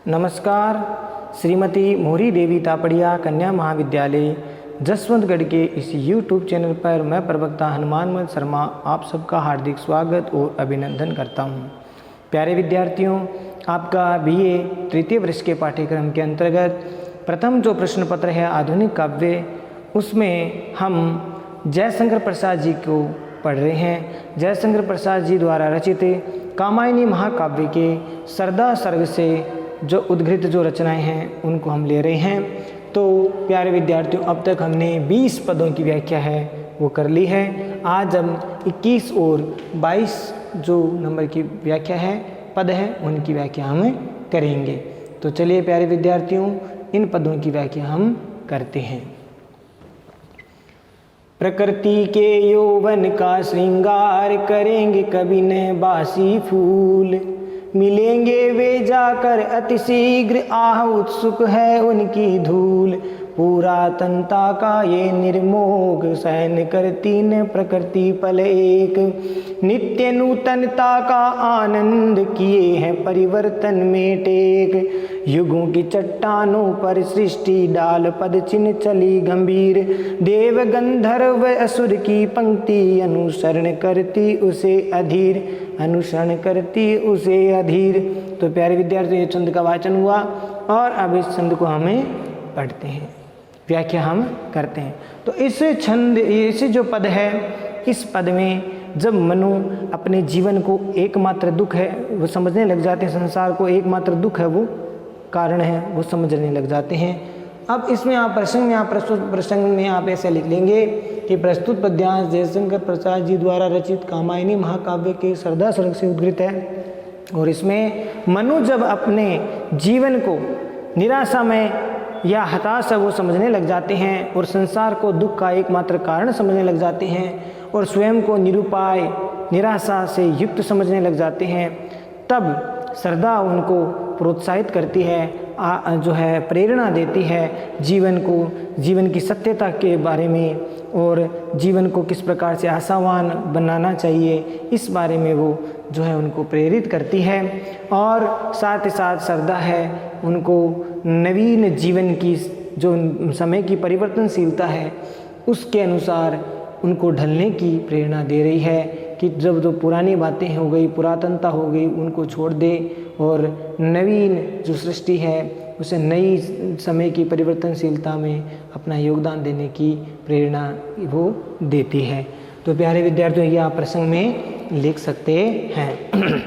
नमस्कार। श्रीमती मोहरी देवी तापड़िया कन्या महाविद्यालय जसवंतगढ़ के इस YouTube चैनल पर मैं प्रवक्ता हनुमानमल शर्मा आप सबका हार्दिक स्वागत और अभिनंदन करता हूं। प्यारे विद्यार्थियों, आपका BA तृतीय वर्ष के पाठ्यक्रम के अंतर्गत प्रथम जो प्रश्न पत्र है आधुनिक काव्य, उसमें हम जयशंकर प्रसाद जी को पढ़ रहे हैं। जयशंकर प्रसाद जी द्वारा रचित कामायनी महाकाव्य के सरदा सर्ग से जो उद्घृत जो रचनाएं हैं उनको हम ले रहे हैं। तो प्यारे विद्यार्थियों, अब तक हमने 20 पदों की व्याख्या है वो कर ली है। आज हम 21 और 22 जो नंबर की व्याख्या है पद है उनकी व्याख्या हम करेंगे। तो चलिए प्यारे विद्यार्थियों, इन पदों की व्याख्या हम करते हैं। प्रकृति के यौवन का श्रृंगार करेंगे कभी न बासी फूल, मिलेंगे वे जाकर अति शीघ्र आह उत्सुक है उनकी धूल। पुरातनता का ये निर्मोह सहन करती न प्रकृति पल एक, नित्य नूतनता का आनंद किए हैं परिवर्तन में टेक। युगों की चट्टानों पर सृष्टि डाल पद चिन्ह चली गंभीर, देव गंधर्व असुर की पंक्ति अनुसरण करती उसे अधीर, अनुसरण करती उसे अधीर। तो प्यारे विद्यार्थियों, ये छंद का वाचन हुआ और अब इस छंद को हमें पढ़ते हैं, व्याख्या हम करते हैं। तो इस छंद, इसे जो पद है, इस पद में जब मनु अपने जीवन को एकमात्र दुख है वो समझने लग जाते हैं, संसार को एकमात्र दुख है वो कारण है वो समझने लग जाते हैं। अब इसमें आप प्रस्तुत प्रसंग में आप ऐसे लिख लेंगे कि प्रस्तुत पद्यांश जयशंकर प्रसाद जी द्वारा रचित कामायनी महाकाव्य के सरदा सर्ग से उद्घृत है। और इसमें मनु जब अपने जीवन को निराशा में या हताशा वो समझने लग जाते हैं और संसार को दुख का एकमात्र कारण समझने लग जाते हैं और स्वयं को निरुपाय निराशा से युक्त समझने लग जाते हैं, तब सरदा उनको प्रोत्साहित करती है, जो है प्रेरणा देती है जीवन की सत्यता के बारे में और जीवन को किस प्रकार से आशावान बनाना चाहिए इस बारे में वो जो है उनको प्रेरित करती है। और साथ ही साथ सरदा है उनको नवीन जीवन की जो समय की परिवर्तनशीलता है उसके अनुसार उनको ढलने की प्रेरणा दे रही है कि जब जो पुरानी बातें हो गई, पुरातनता हो गई, उनको छोड़ दे और नवीन जो सृष्टि है उसे नई समय की परिवर्तनशीलता में अपना योगदान देने की प्रेरणा वो देती है। तो प्यारे विद्यार्थियों, ये आप प्रसंग में लिख सकते हैं।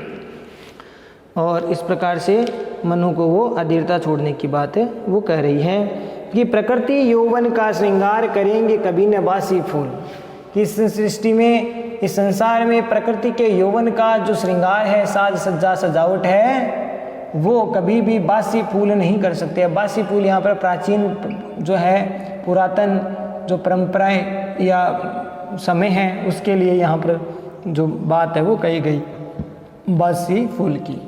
और इस प्रकार से मनु को वो अधीरता छोड़ने की बात वो कह रही है कि प्रकृति यौवन का श्रृंगार करेंगे कभी न बासी फूल। इस सृष्टि में, इस संसार में प्रकृति के यौवन का जो श्रृंगार है, साज सज्जा सजावट है, वो कभी भी बासी फूल नहीं कर सकते। बासी फूल यहाँ पर प्राचीन जो है पुरातन जो परंपराएं या समय है उसके लिए यहाँ पर जो बात है वो कही गई बासी फूल की।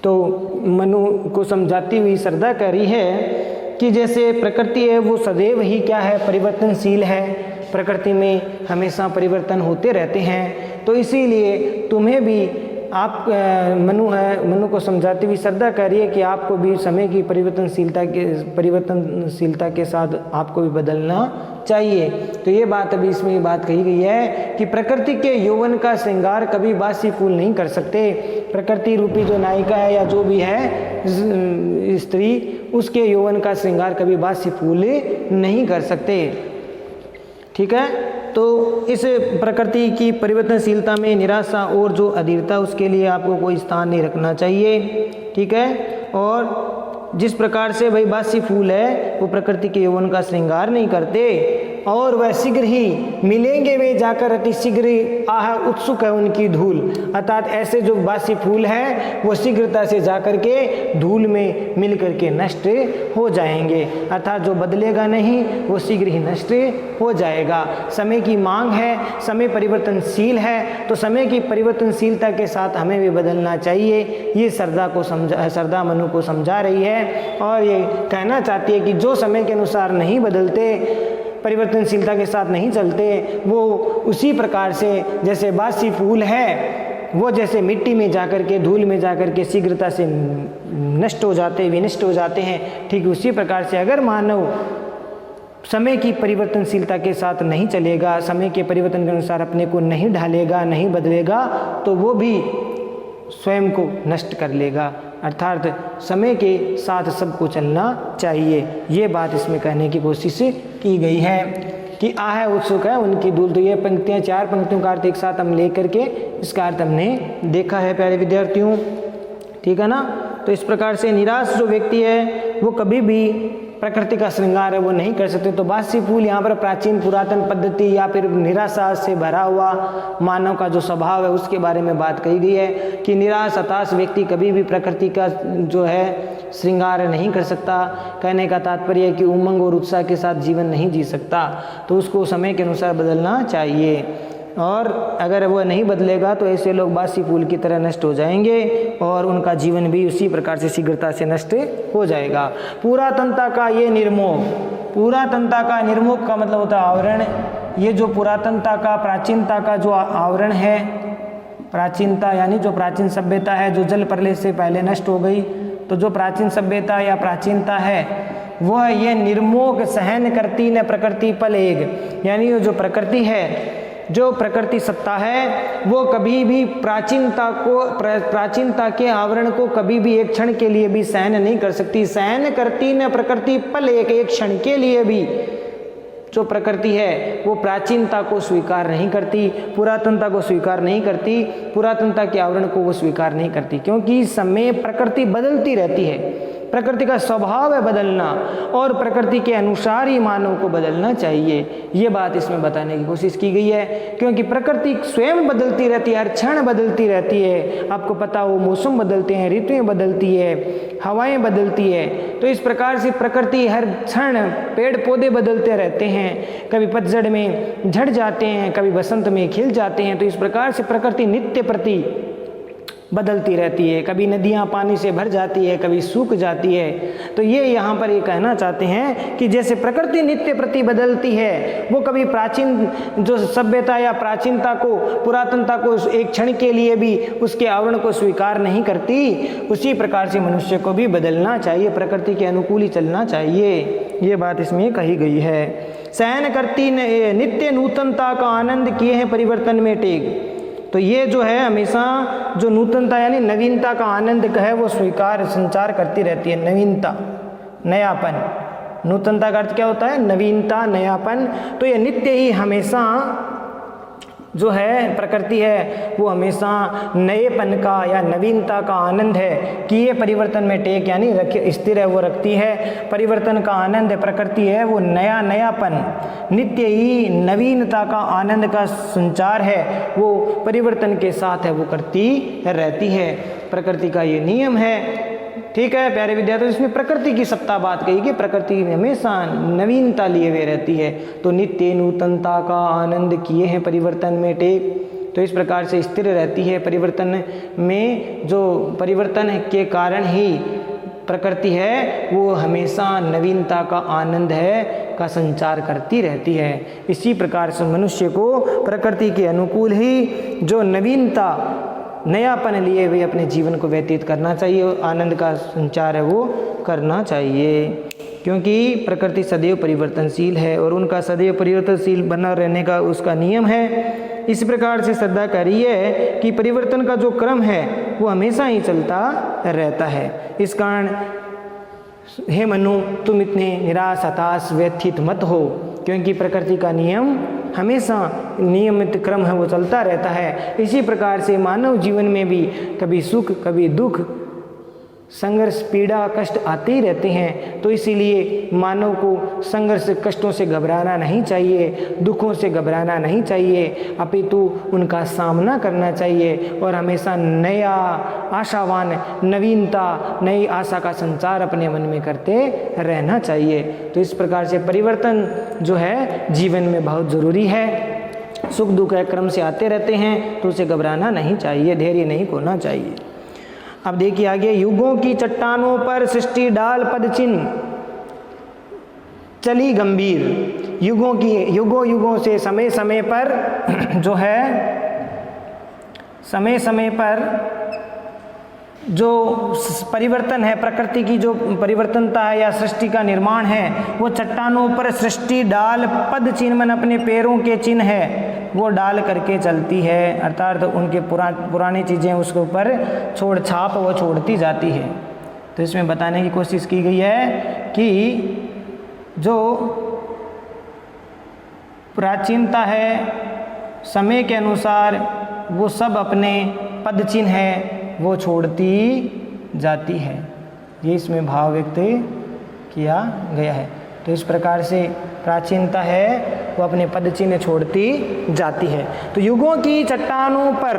तो मनु को समझाती हुई सरदा कह रही है कि जैसे प्रकृति है वो सदैव ही क्या है, परिवर्तनशील है, प्रकृति में हमेशा परिवर्तन होते रहते हैं। तो इसीलिए तुम्हें भी आप मनु को समझाती हुई सरदा कह रही है कि आपको भी समय की परिवर्तनशीलता के साथ आपको भी बदलना चाहिए। तो ये बात अभी इसमें बात कही गई है कि प्रकृति के यौवन का श्रृंगार कभी बासी फूल नहीं कर सकते। प्रकृति रूपी जो नायिका है या जो भी है स्त्री, उसके यौवन का श्रृंगार कभी बासी फूल नहीं कर सकते। ठीक है। तो इस प्रकृति की परिवर्तनशीलता में निराशा और जो अधीरता, उसके लिए आपको कोई स्थान नहीं रखना चाहिए। ठीक है। और जिस प्रकार से भाई बासी फूल है वो प्रकृति के यौवन का श्रृंगार नहीं करते और वह शीघ्र ही मिलेंगे वे जाकर अति शीघ्र आह उत्सुक है उनकी धूल। अर्थात ऐसे जो बासी फूल है वो शीघ्रता से जाकर के धूल में मिल करके नष्ट हो जाएंगे। अर्थात जो बदलेगा नहीं वो शीघ्र ही नष्ट हो जाएगा। समय की मांग है, समय परिवर्तनशील है, तो समय की परिवर्तनशीलता के साथ हमें भी बदलना चाहिए। ये सरदा मनु को समझा रही है और ये कहना चाहती है कि जो समय के अनुसार नहीं बदलते, परिवर्तनशीलता के साथ नहीं चलते, वो उसी प्रकार से जैसे बासी फूल है वो जैसे मिट्टी में जाकर के, धूल में जाकर के शीघ्रता से नष्ट हो जाते, विनष्ट हो जाते हैं, ठीक उसी प्रकार से अगर मानव समय की परिवर्तनशीलता के साथ नहीं चलेगा, समय के परिवर्तन के अनुसार अपने को नहीं ढालेगा, नहीं बदलेगा, तो वो भी स्वयं को नष्ट कर लेगा। अर्थात समय के साथ सबको चलना चाहिए, ये बात इसमें कहने की कोशिश की गई है कि आह उत्सुक है उनकी धूल। तो ये पंक्तियाँ, 4 पंक्तियों का अर्थ एक साथ हम लेकर के इसका अर्थ हमने देखा है प्यारे विद्यार्थियों, ठीक है ना। तो इस प्रकार से निराश जो व्यक्ति है वो कभी भी प्रकृति का श्रृंगार है वो नहीं कर सकते। तो बासी फूल यहाँ पर प्राचीन पुरातन पद्धति या फिर निराशा से भरा हुआ मानव का जो स्वभाव है उसके बारे में बात कही गई है कि निराश हताश व्यक्ति कभी भी प्रकृति का जो है श्रृंगार नहीं कर सकता। कहने का तात्पर्य है कि उमंग और उत्साह के साथ जीवन नहीं जी सकता, तो उसको समय के अनुसार बदलना चाहिए, और अगर वह नहीं बदलेगा तो ऐसे लोग बासी फूल की तरह नष्ट हो जाएंगे और उनका जीवन भी उसी प्रकार से शीघ्रता से नष्ट हो जाएगा। पुरातनता का ये निर्मोह, पुरातनता का निर्मोह का मतलब होता है आवरण। ये जो पुरातनता का, प्राचीनता का जो आवरण है, प्राचीनता यानी जो प्राचीन सभ्यता है जो जल प्रलय से पहले नष्ट हो गई, तो जो प्राचीन सभ्यता या प्राचीनता है वह ये निर्मोह सहन करती न प्रकृति पल एक, यानी ये जो प्रकृति है, जो प्रकृति सत्ता है वो कभी भी प्राचीनता के आवरण को कभी भी एक क्षण के लिए भी सहन नहीं कर सकती। सहन करती न प्रकृति पल एक, एक क्षण के लिए भी जो प्रकृति है वो प्राचीनता को स्वीकार नहीं करती, पुरातनता को स्वीकार नहीं करती, पुरातनता के आवरण को वो स्वीकार नहीं करती, क्योंकि समय प्रकृति बदलती रहती है। प्रकृति का स्वभाव है बदलना, और प्रकृति के अनुसार ही मानव को बदलना चाहिए। ये बात इसमें बताने की कोशिश की गई है, क्योंकि प्रकृति स्वयं बदलती रहती है, हर क्षण बदलती रहती है। आपको पता हो मौसम बदलते हैं, ऋतुएं बदलती है, हवाएं बदलती है। तो इस प्रकार से प्रकृति हर क्षण, पेड़ पौधे बदलते रहते हैं, कभी पतझड़ में झड़ जाते हैं, कभी बसंत में खिल जाते हैं। तो इस प्रकार से प्रकृति नित्य प्रति बदलती रहती है, कभी नदियाँ पानी से भर जाती है, कभी सूख जाती है। तो ये यहाँ पर ये कहना चाहते हैं कि जैसे प्रकृति नित्य प्रति बदलती है, वो कभी प्राचीन जो सभ्यता या प्राचीनता को, पुरातनता को एक क्षण के लिए भी उसके आवरण को स्वीकार नहीं करती, उसी प्रकार से मनुष्य को भी बदलना चाहिए, प्रकृति के अनुकूल ही चलना चाहिए। ये बात इसमें कही गई है। सहन करती नित्य नूतनता का आनंद किए हैं परिवर्तन में टेक। तो ये जो है हमेशा जो नूतनता यानी नवीनता का आनंद है वो स्वीकार संचार करती रहती है। नवीनता, नयापन, नूतनता का अर्थ क्या होता है? नवीनता, नयापन। तो ये नित्य ही हमेशा जो है प्रकृति है वो हमेशा नएपन का या नवीनता का आनंद है कि ये परिवर्तन में टेक यानी स्थिर है वो रखती है। परिवर्तन का आनंद प्रकृति है वो नयापन, नित्य ही नवीनता का आनंद का संचार है वो परिवर्तन के साथ है वो करती रहती है। प्रकृति का ये नियम है। ठीक है प्यारे विद्यार्थी, इसमें प्रकृति की सत्ता बात कही कि प्रकृति हमेशा नवीनता लिए हुए रहती है। तो नित्य नूतनता का आनंद किए हैं परिवर्तन में टेक। तो इस प्रकार से स्थिर रहती है परिवर्तन में, जो परिवर्तन के कारण ही प्रकृति है वो हमेशा नवीनता का आनंद है का संचार करती रहती है। इसी प्रकार से मनुष्य को प्रकृति के अनुकूल ही जो नवीनता, नयापन लिए हुए अपने जीवन को व्यतीत करना चाहिए और आनंद का संचार है वो करना चाहिए, क्योंकि प्रकृति सदैव परिवर्तनशील है और उनका सदैव परिवर्तनशील बना रहने का उसका नियम है। इस प्रकार से श्रद्धा कह रही है कि परिवर्तन का जो क्रम है वो हमेशा ही चलता रहता है। इस कारण हे मनु, तुम इतने निराश हताश व्यथित मत हो, क्योंकि प्रकृति का नियम हमेशा नियमित क्रम है वो चलता रहता है। इसी प्रकार से मानव जीवन में भी कभी सुख कभी दुख, संघर्ष, पीड़ा, कष्ट आते ही रहते हैं। तो इसीलिए मानव को संघर्ष, कष्टों से घबराना नहीं चाहिए, दुखों से घबराना नहीं चाहिए, अपितु उनका सामना करना चाहिए और हमेशा नया, आशावान, नवीनता, नई आशा का संचार अपने मन में करते रहना चाहिए। तो इस प्रकार से परिवर्तन जो है जीवन में बहुत ज़रूरी है। सुख दुख है क्रम से आते रहते हैं, तो उसे घबराना नहीं चाहिए, धैर्य नहीं खोना चाहिए। अब देखिए आगे, युगों की चट्टानों पर सृष्टि डाल पद चिन्ह चली गंभीर। युगों से समय समय पर जो है समय समय पर जो परिवर्तन है, प्रकृति की जो परिवर्तनता है या सृष्टि का निर्माण है, वो चट्टानों पर सृष्टि डाल पद चिन्ह मन अपने पैरों के चिन्ह है वो डाल करके चलती है, अर्थात उनके पुरानी चीज़ें उसके ऊपर छोड़ छाप वो छोड़ती जाती है। तो इसमें बताने की कोशिश की गई है कि जो प्राचीनता है समय के अनुसार वो सब अपने पद चिन्ह है वो छोड़ती जाती है, ये इसमें भाव व्यक्त किया गया है। तो इस प्रकार से प्राचीनता है वो अपने पद चिन्ह छोड़ती जाती है। तो युगों की चट्टानों पर,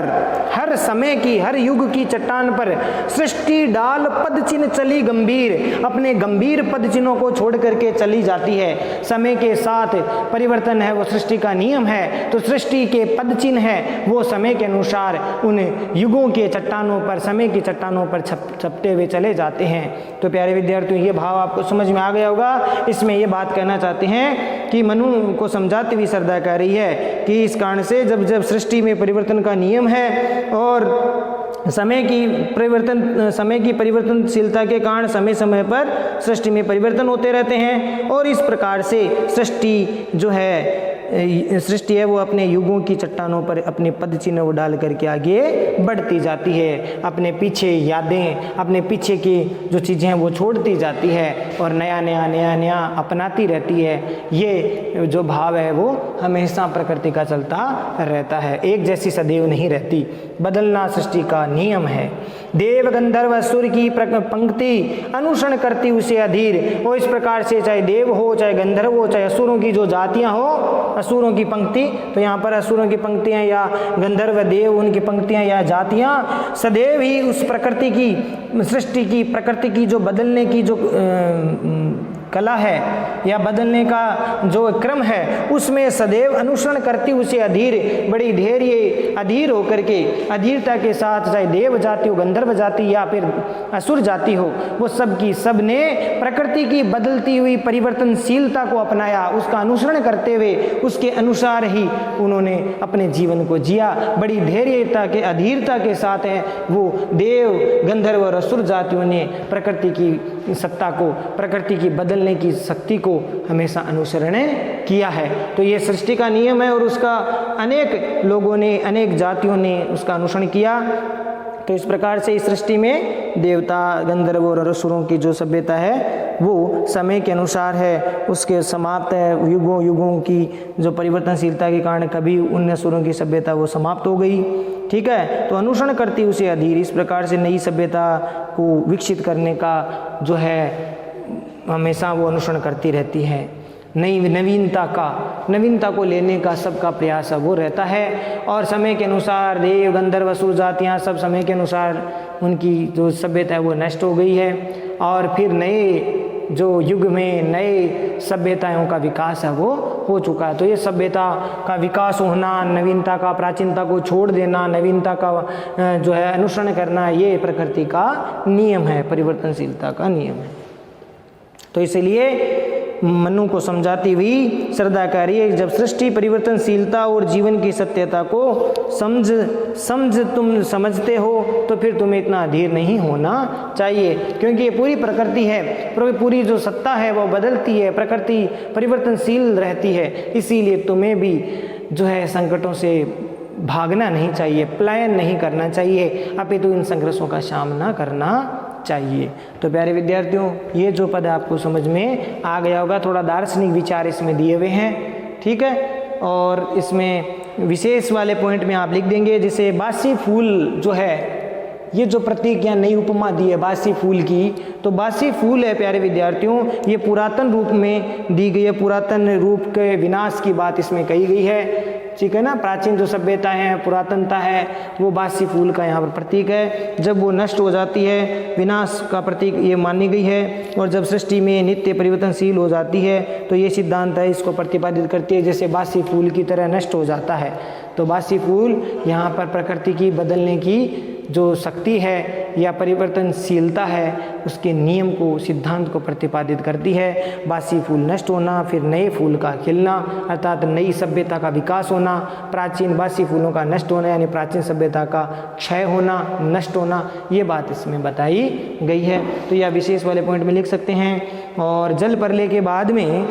हर समय की, हर युग की चट्टान पर सृष्टि डाल पद चिन्ह चली गंभीर, अपने गंभीर पद चिन्हों को छोड़ करके चली जाती है। समय के साथ परिवर्तन है वो सृष्टि का नियम है, तो सृष्टि के पद चिन्ह है वो समय के अनुसार उन युगों के चट्टानों पर, समय की चट्टानों पर छपते हुए चले जाते हैं। तो प्यारे विद्यार्थियों, ये भाव आपको समझ में आ गया होगा। इसमें ये बात कहना चाहते हैं कि मनु को समझाती हुई श्रद्धा कह रही है कि इस कारण से जब जब सृष्टि में परिवर्तन का नियम है और समय की परिवर्तनशीलता के कारण समय समय पर सृष्टि में परिवर्तन होते रहते हैं, और इस प्रकार से सृष्टि है वो अपने युगों की चट्टानों पर अपने पद चिन्ह वो डाल करके आगे बढ़ती जाती है, अपने पीछे यादें, अपने पीछे की जो चीज़ें हैं वो छोड़ती जाती है और नया नया अपनाती रहती है। ये जो भाव है वो हमेशा प्रकृति का चलता रहता है, एक जैसी सदैव नहीं रहती, बदलना सृष्टि का नियम है। देव गंधर्व असुर की पंक्ति अनुसरण करती उसे अधीर, और इस प्रकार से चाहे देव हो, चाहे गंधर्व हो, चाहे असुरों की जो जातियां हो, असुरों की पंक्ति, तो यहाँ पर असुरों की पंक्तियां या गंधर्व देव उनकी पंक्तियां या जातियां सदैव ही उस प्रकृति की, सृष्टि की, प्रकृति की जो बदलने की जो कला है या बदलने का जो क्रम है उसमें सदैव अनुसरण करती उसे अधीर, बड़ी धैर्य अधीर होकर के, अधीरता के साथ, चाहे देव जाति हो, गंधर्व जाति या फिर असुर जाति हो, वो सब की सब ने प्रकृति की बदलती हुई परिवर्तनशीलता को अपनाया, उसका अनुसरण करते हुए उसके अनुसार ही उन्होंने अपने जीवन को जिया। बड़ी धैर्यता के, अधीरता के साथ है वो देव, गंधर्व और असुर जातियों ने प्रकृति की सत्ता को, प्रकृति की बदलने की शक्ति को हमेशा अनुसरण किया है। तो ये सृष्टि का नियम है और उसका अनेक लोगों ने, अनेक जातियों ने उसका अनुसरण किया। तो इस प्रकार से इस सृष्टि में देवता, गंधर्व और असुरों की जो सभ्यता है वो समय के अनुसार है, उसके समाप्त है। युगों युगों की जो परिवर्तनशीलता के कारण कभी उन असुरों की सभ्यता वो समाप्त हो गई, ठीक है। तो अनुसरण करती उसे अधीर, इस प्रकार से नई सभ्यता को विकसित करने का जो है हमेशा वो अनुसरण करती रहती है। नई नवीनता को लेने का सबका प्रयास वो रहता है, और समय के अनुसार देव, गंधर्व, असुर जातियाँ सब समय के अनुसार उनकी जो सभ्यता है वो नष्ट हो गई है, और फिर नए जो युग में नए सभ्यताओं का विकास है वो हो चुका है। तो ये सभ्यता का विकास होना, नवीनता का, प्राचीनता को छोड़ देना, नवीनता का जो है अनुसरण करना, ये प्रकृति का नियम है, परिवर्तनशीलता का नियम है। तो इसलिए मनु को समझाती हुई श्रद्धा कह रही है, जब सृष्टि परिवर्तनशीलता और जीवन की सत्यता को तुम समझते हो तो फिर तुम्हें इतना अधीर नहीं होना चाहिए, क्योंकि ये पूरी प्रकृति है, पूरी जो सत्ता है वो बदलती है, प्रकृति परिवर्तनशील रहती है। इसीलिए तुम्हें भी जो है संकटों से भागना नहीं चाहिए, पलायन नहीं करना चाहिए, अपितु इन संघर्षों का सामना करना चाहिए। तो प्यारे विद्यार्थियों, ये जो पद आपको समझ में आ गया होगा, थोड़ा दार्शनिक विचार इसमें दिए हुए हैं, ठीक है। और इसमें विशेष वाले पॉइंट में आप लिख देंगे, जैसे बासी फूल जो है, ये जो प्रतीक या नई उपमा दी है बासी फूल की, तो बासी फूल है प्यारे विद्यार्थियों, ये पुरातन रूप में दी गई है, पुरातन रूप के विनाश की बात इसमें कही गई है, ठीक है ना। प्राचीन जो सभ्यता है, पुरातनता है, वो बासी फूल का यहाँ पर प्रतीक है। जब वो नष्ट हो जाती है, विनाश का प्रतीक ये मानी गई है, और जब सृष्टि में नित्य परिवर्तनशील हो जाती है तो ये सिद्धांत है इसको प्रतिपादित करती है, जैसे बासी फूल की तरह नष्ट हो जाता है। तो बासी फूल यहाँ पर प्रकृति की बदलने की जो शक्ति है या परिवर्तनशीलता है उसके नियम को, सिद्धांत को प्रतिपादित करती है। बासी फूल नष्ट होना, फिर नए फूल का खिलना, अर्थात नई सभ्यता का विकास होना, प्राचीन बासी फूलों का नष्ट होना यानी प्राचीन सभ्यता का क्षय होना, नष्ट होना, ये बात इसमें बताई गई है। तो यह विशेष वाले पॉइंट में लिख सकते हैं। और जल प्रलय के बाद में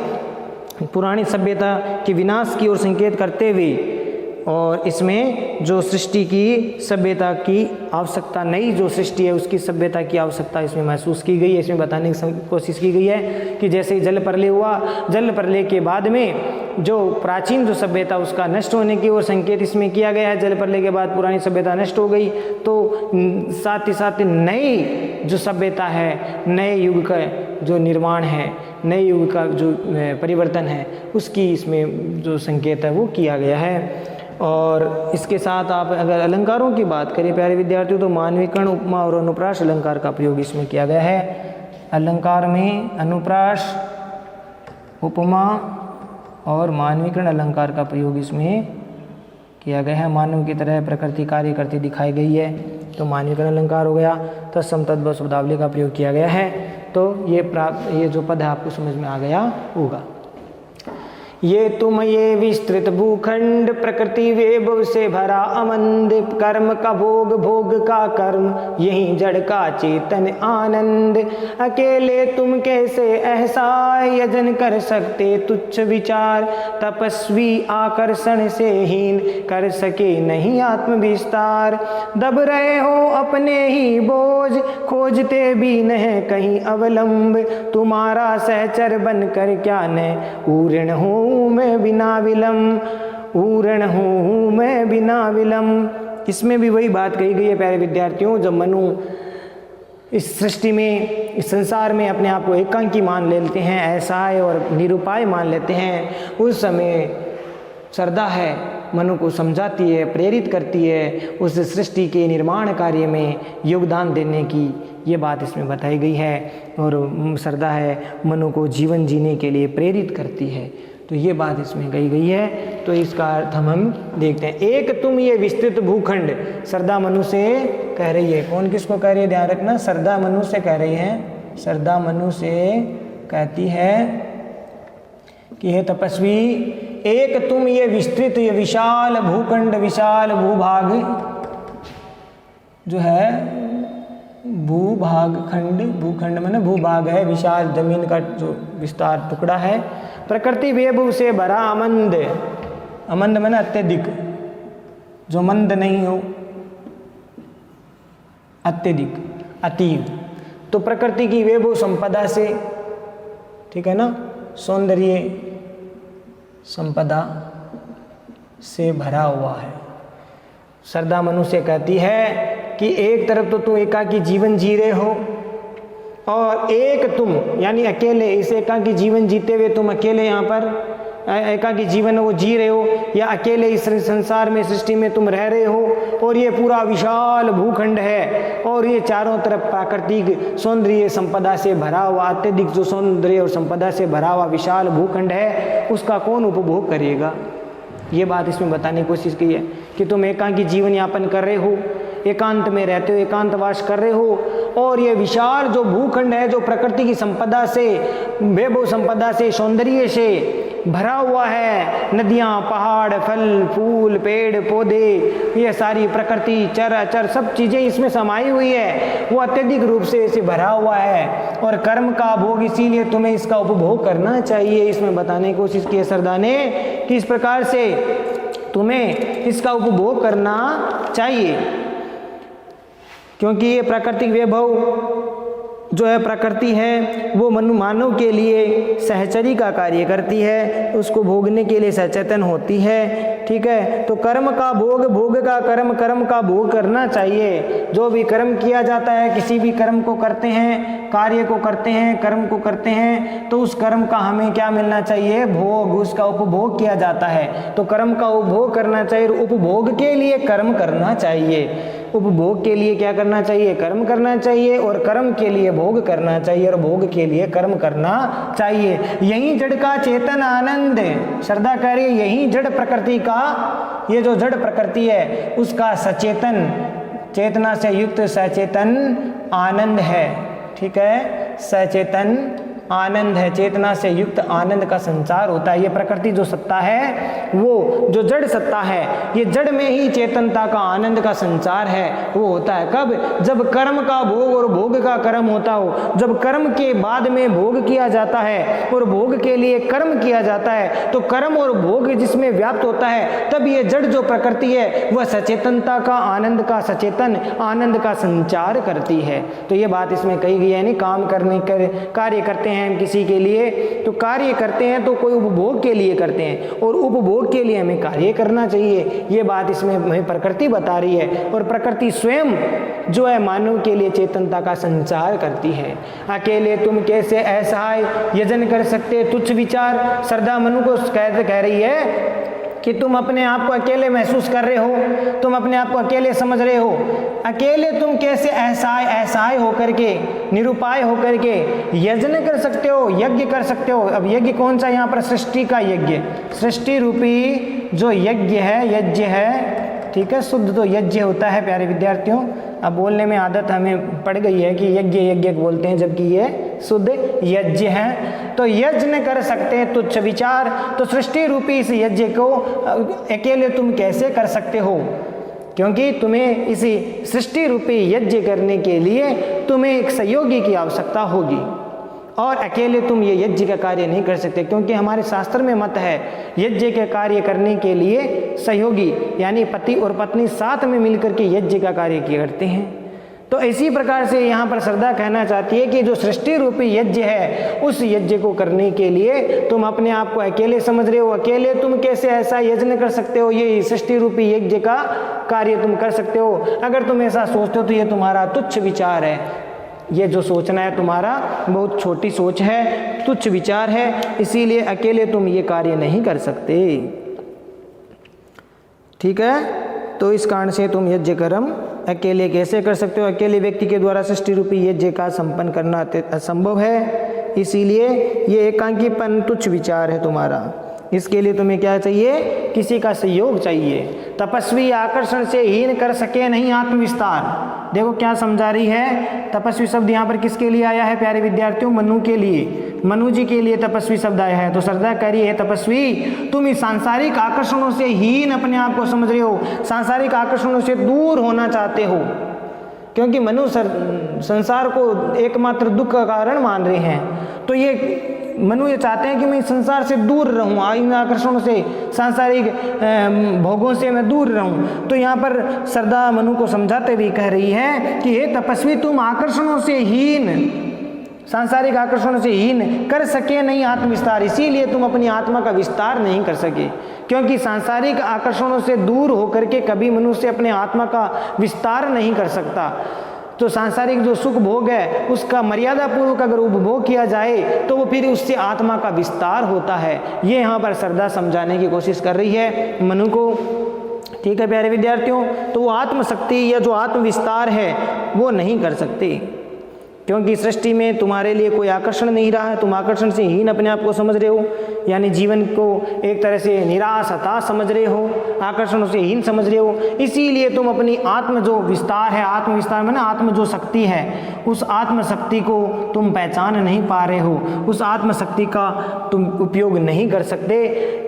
पुरानी सभ्यता के विनाश की ओर संकेत करते हुए और इसमें जो सृष्टि की सभ्यता की आवश्यकता, नई जो सृष्टि है उसकी सभ्यता की आवश्यकता इसमें महसूस की गई है। इसमें बताने की कोशिश की गई है कि जैसे ही जल प्रलय हुआ, जल प्रलय के बाद में जो प्राचीन जो सभ्यता उसका नष्ट होने की ओर संकेत इसमें किया गया है। जल प्रलय के बाद पुरानी सभ्यता नष्ट हो गई, तो साथ ही साथ नई जो सभ्यता है, नए युग का जो निर्माण है, नए युग का जो परिवर्तन है उसकी इसमें जो संकेत है वो किया गया है। और इसके साथ आप अगर अलंकारों की बात करें प्यारे विद्यार्थियों, तो मानवीकरण, उपमा और अनुप्रास अलंकार का प्रयोग इसमें किया गया है। अलंकार में अनुप्रास, उपमा और मानवीकरण अलंकार का प्रयोग इसमें किया गया है। मानव की तरह प्रकृति कार्य करती दिखाई गई है, तो मानवीकरण अलंकार हो गया। तत्सम तद्भव शब्दावली का प्रयोग किया गया है। तो ये जो पद है आपको समझ में आ गया होगा। ये तुम ये विस्तृत भूखंड, प्रकृति वैभव से भरा अमंद, कर्म का भोग, भोग का कर्म, यही जड़ का चेतन आनंद। अकेले तुम कैसे एहसाय यजन कर सकते तुच्छ विचार, तपस्वी आकर्षण से हीन कर सके नहीं आत्म विस्तार। दब रहे हो अपने ही बोझ, खोजते भी नहीं कहीं अवलंब, तुम्हारा सहचर बनकर क्या न पूर्ण हूँ मैं बिना विलंब, पूर्ण हूँ मैं बिना विलंब। इसमें भी वही बात कही गई है प्यारे विद्यार्थियों। जब मनु इस सृष्टि में, इस संसार में अपने आप को एकांकी मान लेते हैं, असहाय और निरुपाय मान लेते हैं, उस समय श्रद्धा है मनु को समझाती है, प्रेरित करती है उस सृष्टि के निर्माण कार्य में योगदान देने की, ये बात इसमें बताई गई है। और श्रद्धा है मनु को जीवन जीने के लिए प्रेरित करती है, तो ये बात इसमें कही गई है। तो इसका अर्थ हम देखते हैं। एक तुम ये विस्तृत भूखंड, श्रद्धा मनु से कह रही है। कौन किसको कह रही है, ध्यान रखना, श्रद्धा मनु से कह रही है। श्रद्धा मनु से कहती है कि हे तपस्वी, एक तुम ये विस्तृत, ये विशाल भूखंड, विशाल भूभाग जो है, भूभाग खंड, भूखंड माने भूभाग है, विशाल जमीन का जो विस्तार टुकड़ा है, प्रकृति वैभव से भरा अमंद, अमंद माने अत्यधिक, जो मंद नहीं हो, अत्यधिक, अतीव, तो प्रकृति की वैभव संपदा से, ठीक है ना, सौंदर्य संपदा से भरा हुआ है। श्रद्धा मनु से कहती है कि एक तरफ तो तुम एकाकी जीवन जी रहे हो, और एक तुम यानी अकेले, इस एकाकी जीवन जीते हुए तुम अकेले यहाँ पर एकाकी जीवन वो जी रहे हो, या अकेले इस संसार में, सृष्टि में तुम रह रहे हो, और ये पूरा विशाल भूखंड है, और ये चारों तरफ प्राकृतिक सौंदर्य संपदा से भरा हुआ, अत्यधिक जो सौंदर्य और संपदा से भरा हुआ विशाल भूखंड है, उसका कौन उपभोग करेगा। ये बात इसमें बताने की कोशिश की है कि तुम एकाकी जीवन यापन कर रहे हो, एकांत में रहते हो, एकांतवास कर रहे हो, और ये विशाल जो भूखंड है, जो प्रकृति की संपदा से, वैभव संपदा से, सौंदर्य से भरा हुआ है, नदियाँ, पहाड़, फल फूल, पेड़ पौधे, ये सारी प्रकृति, चर अचर सब चीज़ें इसमें समाई हुई है, वो अत्यधिक रूप से इसे भरा हुआ है, और कर्म का भोग, इसीलिए तुम्हें इसका उपभोग करना चाहिए। इसमें बताने की कोशिश की है श्रद्धा ने कि इस प्रकार से तुम्हें इसका उपभोग करना चाहिए, क्योंकि ये प्राकृतिक वैभव जो है, प्रकृति है, वो मानव के लिए सहचरी का कार्य करती है, उसको भोगने के लिए सचेतन होती है, ठीक है। तो कर्म का भोग, भोग का कर्म, कर्म का भोग करना चाहिए। जो भी कर्म किया जाता है, किसी भी कर्म को करते हैं, कार्य को करते हैं, कर्म को करते हैं, तो उस कर्म का हमें क्या मिलना चाहिए, भोग, उसका उपभोग किया जाता है। तो कर्म का उपभोग करना चाहिए, उपभोग के लिए कर्म करना चाहिए, उपभोग के लिए क्या करना चाहिए, कर्म करना चाहिए, और कर्म के लिए भोग करना चाहिए, और भोग के लिए कर्म करना चाहिए। यही जड़ का चेतन आनंद, श्रद्धा कह रही है, यही जड़ प्रकृति का, ये जो जड़ प्रकृति है उसका सचेतन चेतना से युक्त सचेतन आनंद है। ठीक है, सचेतन आनंद है, चेतना से युक्त आनंद का संचार होता है। ये प्रकृति जो सत्ता है, वो जो जड़ सत्ता है, ये जड़ में ही चेतनता का आनंद का संचार है। वो होता है कब? जब कर्म का भोग और भोग का कर्म होता हो, जब कर्म के बाद में भोग किया जाता है और भोग के लिए कर्म किया जाता है, तो कर्म और भोग जिसमें व्याप्त होता है, तब ये जड़ जो प्रकृति है वह सचेतनता का आनंद का, सचेतन आनंद का संचार करती है। तो ये बात इसमें कही गई है। नहीं, काम करने कार्य करते हैं हम किसी के लिए, तो कार्य करते हैं तो कोई उपभोग के लिए करते हैं, और उपभोग के लिए हमें कार्य करना चाहिए। ये बात इसमें हमें प्रकृति बता रही है। और प्रकृति स्वयं जो है मानव के लिए चेतनता का संचार करती है। अकेले तुम कैसे असहाय यजन कर सकते तुच्छ विचार, श्रद्धा मनु को कह रही है कि तुम अपने आप को अकेले महसूस कर रहे हो, तुम अपने आप को अकेले समझ रहे हो, अकेले तुम कैसे असहाय होकर के, निरुपाय होकर के यज्ञ कर सकते हो, यज्ञ कर सकते हो। अब यज्ञ कौन सा? यहाँ पर सृष्टि का यज्ञ, सृष्टि रूपी जो यज्ञ है, यज्ञ है। ठीक है, शुद्ध तो यज्ञ होता है प्यारे विद्यार्थियों। अब बोलने में आदत हमें पड़ गई है कि यज्ञ यज्ञ बोलते हैं, जबकि ये शुद्ध यज्ञ है। तो यज्ञ कर सकते हैं तुच्छ विचार, तो सृष्टि रूपी इस यज्ञ को अकेले तुम कैसे कर सकते हो? क्योंकि तुम्हें इसी सृष्टि रूपी यज्ञ करने के लिए तुम्हें एक सहयोगी की आवश्यकता होगी, और अकेले तुम ये यज्ञ का कार्य नहीं कर सकते। क्योंकि हमारे शास्त्र में मत है यज्ञ के कार्य करने के लिए सहयोगी, यानी पति और पत्नी साथ में मिलकर के यज्ञ का कार्य किया करते हैं। तो इसी प्रकार से यहाँ पर श्रद्धा कहना चाहती है कि जो सृष्टि रूपी यज्ञ है, उस यज्ञ को करने के लिए तुम अपने आप को अकेले समझ रहे हो, अकेले तुम कैसे ऐसा यज्ञ कर सकते हो? ये सृष्टि रूपी यज्ञ का कार्य तुम कर सकते हो। अगर तुम ऐसा सोचते हो तो ये तुम्हारा तुच्छ विचार है। ये जो सोचना है तुम्हारा बहुत छोटी सोच है, तुच्छ विचार है, इसीलिए अकेले तुम ये कार्य नहीं कर सकते। ठीक है, तो इस कारण से तुम यज्ञ कर्म अकेले कैसे कर सकते हो? अकेले व्यक्ति के द्वारा सृष्टि रूपी यज्ञ का संपन्न करना असंभव है, इसीलिए ये एकांकीपन तुच्छ विचार है तुम्हारा। इसके लिए तुम्हें क्या चाहिए? किसी का सहयोग चाहिए। तपस्वी आकर्षण से हीन कर सके नहीं आत्मविस्तार। देखो क्या समझा रही है। तपस्वी शब्द यहाँ पर किसके लिए आया है प्यारे विद्यार्थियों? मनु के लिए, मनु जी के लिए तपस्वी शब्द आया है। तो श्रद्धा कह रही है तपस्वी तुम इस सांसारिक आकर्षणों से हीन अपने आप को समझ रहे हो, सांसारिक आकर्षणों से दूर होना चाहते हो। क्योंकि मनु संसार को एकमात्र दुख का कारण मान रहे हैं, तो ये मनु ये चाहते हैं कि मैं इस संसार से दूर रहूं, इन आकर्षणों से, सांसारिक भोगों से मैं दूर रहूं। तो यहाँ पर श्रद्धा मनु को समझाते हुए कह रही है कि हे तपस्वी तुम आकर्षणों से हीन, सांसारिक आकर्षणों से हीन कर सके नहीं आत्मविस्तार, इसीलिए तुम अपनी आत्मा का विस्तार नहीं कर सके। क्योंकि सांसारिक आकर्षणों से दूर होकर के कभी मनुष्य अपने आत्मा का विस्तार नहीं कर सकता। तो सांसारिक जो सुख भोग है उसका मर्यादा पूर्वक अगर उपभोग किया जाए तो वो फिर उससे आत्मा का विस्तार होता है। ये यहाँ पर श्रद्धा समझाने की कोशिश कर रही है मनु को। ठीक है प्यारे विद्यार्थियों, तो वो आत्मशक्ति या जो आत्मविस्तार है वो नहीं कर सकते, क्योंकि सृष्टि में तुम्हारे लिए कोई आकर्षण नहीं रहा है। तुम आकर्षण से हीन अपने आप को समझ रहे हो, यानी जीवन को एक तरह से निराश हताश समझ रहे हो, आकर्षणों से हीन समझ रहे हो। इसीलिए तुम अपनी आत्म जो विस्तार है, आत्मविस्तार में ना आत्म जो शक्ति है, उस आत्मशक्ति को तुम पहचान नहीं पा रहे हो, उस आत्मशक्ति का तुम उपयोग नहीं कर सकते,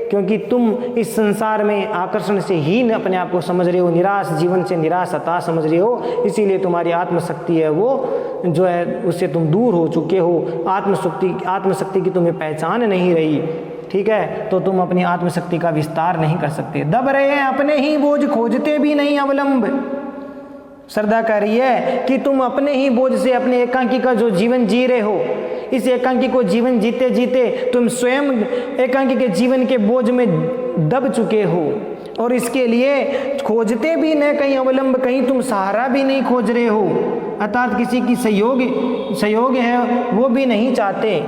क्योंकि तुम इस संसार में आकर्षण से हीन अपने आप को समझ रहे हो, निराश जीवन से निराश हताश समझ रहे हो। इसीलिए तुम्हारी आत्मशक्ति है वो जो है उससे तुम दूर हो चुके हो, आत्मशक्ति की तुम्हें पहचान नहीं रही। ठीक है, तो तुम अपनी आत्मशक्ति का विस्तार नहीं कर सकते। दब रहे हैं अपने ही बोझ खोजते भी नहीं अवलंब। श्रद्धा कह रही है कि तुम अपने ही बोझ से अपने एकांकी का जो जीवन जी रहे हो, इस एकांकी को जीवन जीते जीते तुम स्वयं एकांकी के जीवन के बोझ में दब चुके हो, और इसके लिए खोजते भी न कहीं अवलंब, कहीं तुम सहारा भी नहीं खोज रहे हो, अर्थात किसी की सहयोग है वो भी नहीं चाहते।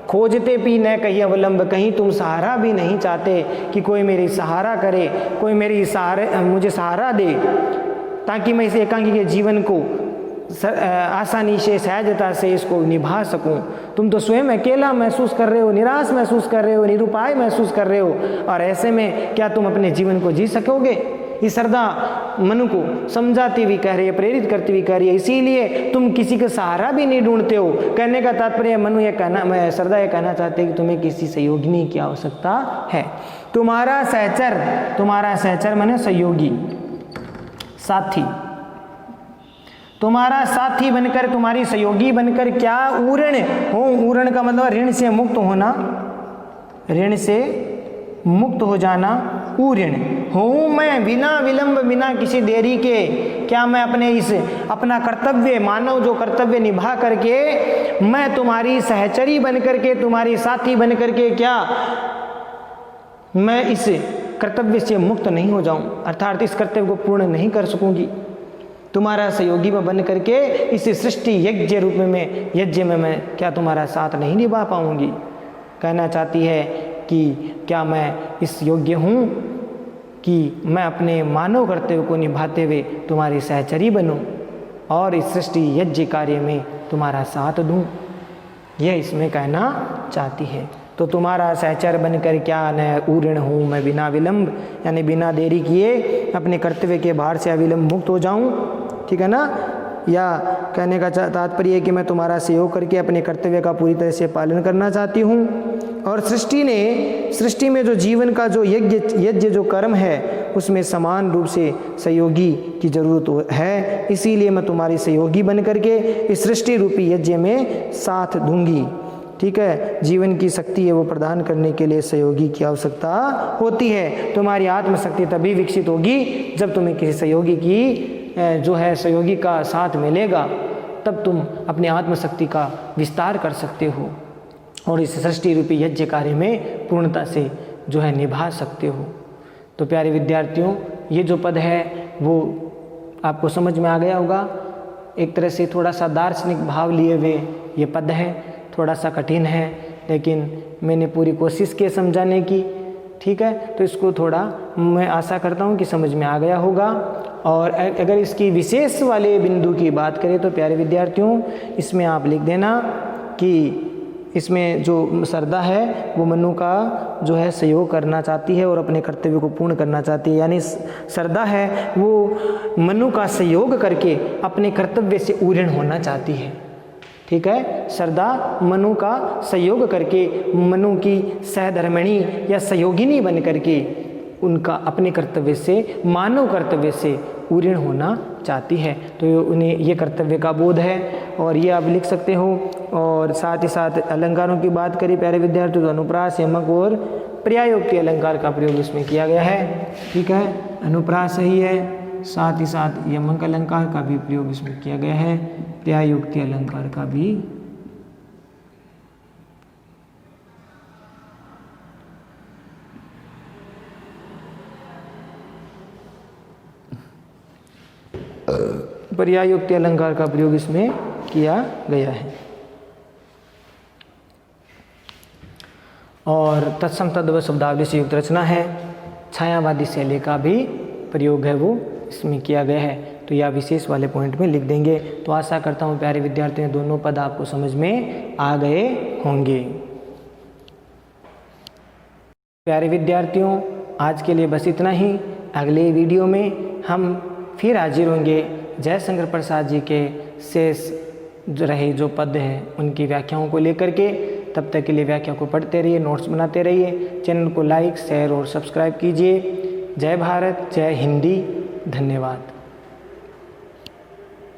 खोजते भी न कहीं अवलंब, कहीं तुम सहारा भी नहीं चाहते कि कोई मेरी सहारा करे, कोई मुझे सहारा दे, ताकि मैं इस एकांकी के जीवन को आसानी से सहजता से इसको निभा सकूं। तुम तो स्वयं अकेला महसूस कर रहे हो, निराश महसूस कर रहे हो, निरुपाय महसूस कर रहे हो, और ऐसे में क्या तुम अपने जीवन को जी सकोगे? ये श्रद्धा मनु को समझाती हुई कह रही है, प्रेरित करती हुई कह रही है, इसीलिए तुम किसी का सहारा भी नहीं ढूंढते हो। कहने का तात्पर्य मनु ये कहना, श्रद्धा ये कहना चाहते हैं कि तुम्हें किसी सहयोगिनी की आवश्यकता है। तुम्हारा सहचर माने सहयोगी, साथी, तुम्हारा साथी बनकर, तुम्हारी सहयोगी बनकर क्या ऊर्ण हो। ऊर्ण का मतलब ऋण से मुक्त होना, ऋण से मुक्त हो जाना, ऊर्ण हूँ मैं बिना विलंब, बिना किसी देरी के। क्या मैं अपना कर्तव्य, मानव जो कर्तव्य निभा करके मैं तुम्हारी सहचरी बन करके, तुम्हारी साथी बन करके, क्या मैं इस कर्तव्य से मुक्त नहीं हो जाऊं, अर्थात इस कर्तव्य को पूर्ण नहीं कर सकूंगी। तुम्हारा सहयोगी में बन करके इस सृष्टि यज्ञ रूप में, यज्ञ में मैं क्या तुम्हारा साथ नहीं निभा पाऊंगी। कहना चाहती है कि क्या मैं इस योग्य हूँ कि मैं अपने मानव कर्तव्य को निभाते हुए तुम्हारी सहचरी बनूं और इस सृष्टि यज्ञ कार्य में तुम्हारा साथ दूं। यह इसमें कहना चाहती है। तो तुम्हारा सहचर बनकर क्या न ऊर्ण हूँ मैं बिना विलंब, यानी बिना देरी किए अपने कर्तव्य के भार से अविलंब मुक्त हो जाऊं, ठीक है ना। या कहने का तात्पर्य है कि मैं तुम्हारा सहयोग करके अपने कर्तव्य का पूरी तरह से पालन करना चाहती हूँ। और सृष्टि में जो जीवन का जो यज्ञ जो कर्म है उसमें समान रूप से सहयोगी की जरूरत है, इसीलिए मैं तुम्हारी सहयोगी बन करके इस सृष्टि रूपी यज्ञ में साथ दूंगी, ठीक है। जीवन की शक्ति है वो प्रदान करने के लिए सहयोगी की आवश्यकता होती है। तुम्हारी आत्मशक्ति तभी विकसित होगी जब तुम्हें किसी सहयोगी की जो है सहयोगी का साथ मिलेगा, तब तुम अपनी आत्मशक्ति का विस्तार कर सकते हो और इस सृष्टि रूपी यज्ञ कार्य में पूर्णता से जो है निभा सकते हो। तो प्यारे विद्यार्थियों, ये जो पद है वो आपको समझ में आ गया होगा। एक तरह से थोड़ा सा दार्शनिक भाव लिए हुए ये पद है, थोड़ा सा कठिन है, लेकिन मैंने पूरी कोशिश की समझाने की, ठीक है। तो इसको थोड़ा मैं आशा करता हूँ कि समझ में आ गया होगा। और अगर इसकी विशेष वाले बिंदु की बात करें तो प्यारे विद्यार्थियों, इसमें आप लिख देना कि इसमें जो श्रद्धा है वो मनु का जो है सहयोग करना चाहती है और अपने कर्तव्य को पूर्ण करना चाहती है। यानी श्रद्धा है वो मनु का सहयोग करके अपने कर्तव्य से ऊर्ण होना चाहती है, ठीक है। श्रद्धा मनु का सहयोग करके मनु की सहधर्मिणी या सहयोगिनी बन करके उनका अपने कर्तव्य से, मानव कर्तव्य से ऊर्ण होना चाहती है। तो उन्हें ये कर्तव्य का बोध है और ये आप लिख सकते हो। और साथ ही साथ अलंकारों की बात करें प्यारे विद्यार्थी तो अनुप्रास, यमक और पर्यायोक्ति अलंकार का प्रयोग इसमें किया गया है, ठीक है। अनुप्रास सही है, साथ ही साथ यमक अलंकार का भी प्रयोग इसमें किया गया है, पर्यायोक्ति अलंकार का भी। पर्यायोक्ति अलंकार का प्रयोग इसमें किया गया है। और तत्सम तद्वत् शब्दावली से युक्त रचना है, छायावादी शैली का भी प्रयोग है वो इसमें किया गया है। तो यह विशेष वाले पॉइंट में लिख देंगे। तो आशा करता हूँ प्यारे विद्यार्थियों दोनों पद आपको समझ में आ गए होंगे। प्यारे विद्यार्थियों, आज के लिए बस इतना ही। अगले वीडियो में हम फिर हाजिर होंगे जयशंकर प्रसाद जी के शेष जो रहे जो पद हैं उनकी व्याख्याओं को लेकर के। तब तक के लिए व्याख्या को पढ़ते रहिए, नोट्स बनाते रहिए। चैनल को लाइक, शेयर और सब्सक्राइब कीजिए। जय भारत, जय हिंदी, धन्यवाद।